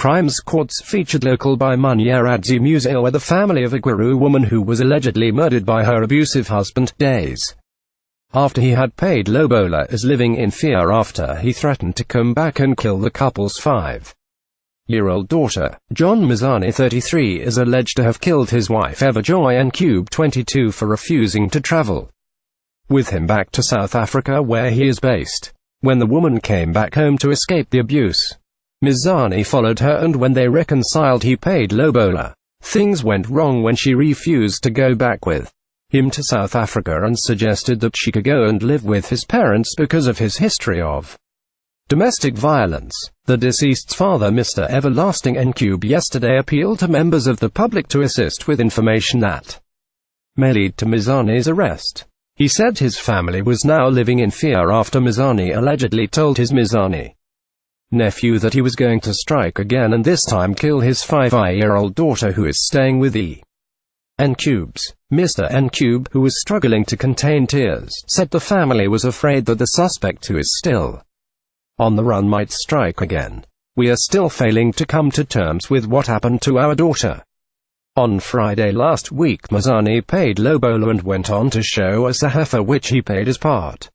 crimes courts featured local Bimanyaradzi Museo, where the family of a Guru woman who was allegedly murdered by her abusive husband days after he had paid lobola is living in fear after he threatened to come back and kill the couple's 5-year-old daughter. John Mizani, 33, is alleged to have killed his wife Everjoy Ncube, 22, for refusing to travel with him back to South Africa, where he is based. When the woman came back home to escape the abuse, Mizani followed her, and when they reconciled he paid lobola. Things went wrong when she refused to go back with him to South Africa and suggested that she could go and live with his parents because of his history of domestic violence. The deceased's father, Mr. Everlasting Ncube, yesterday appealed to members of the public to assist with information that may lead to Mizani's arrest. He said his family was now living in fear after Mizani allegedly told his Mizani nephew that he was going to strike again and this time kill his 5-year-old daughter, who is staying with the Ncubes. Mr. Ncube, who was struggling to contain tears, said the family was afraid that the suspect, who is still on the run, might strike again. We are still failing to come to terms with what happened to our daughter. On Friday last week, Mizani paid lobola and went on to show us a heifer which he paid as part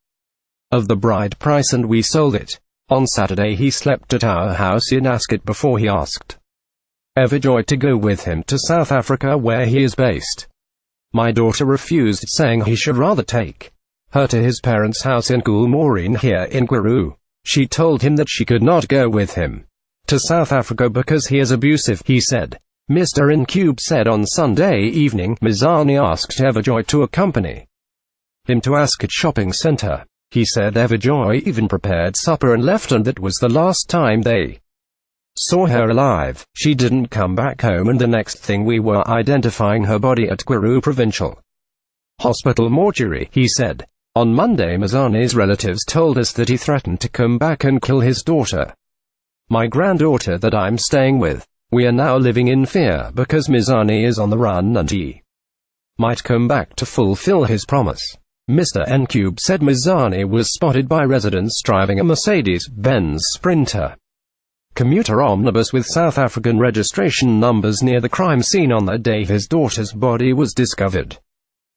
of the bride price, and we sold it. On Saturday he slept at our house in Ascot before he asked Everjoy to go with him to South Africa, where he is based. My daughter refused, saying he should rather take her to his parents' house in Gulmoreen here in Guru. She told him that she could not go with him to South Africa because he is abusive, he said. Mr. Ncube said on Sunday evening, Mizani asked Everjoy to accompany him to Ascot Shopping Centre. He said Everjoy even prepared supper and left, and that was the last time they saw her alive. She didn't come back home, and the next thing we were identifying her body at Guru Provincial Hospital mortuary, he said. On Monday, Mizani's relatives told us that he threatened to come back and kill his daughter, my granddaughter that I'm staying with. We are now living in fear because Mizani is on the run and he might come back to fulfill his promise. Mr. Ncube said Mizani was spotted by residents driving a Mercedes-Benz Sprinter commuter omnibus with South African registration numbers near the crime scene on the day his daughter's body was discovered.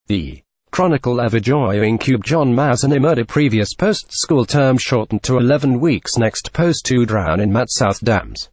The Chronicle. Everjoy Ncube John Mizani murder, previous post school term shortened to 11 weeks, next post to drown in Mat South Dams.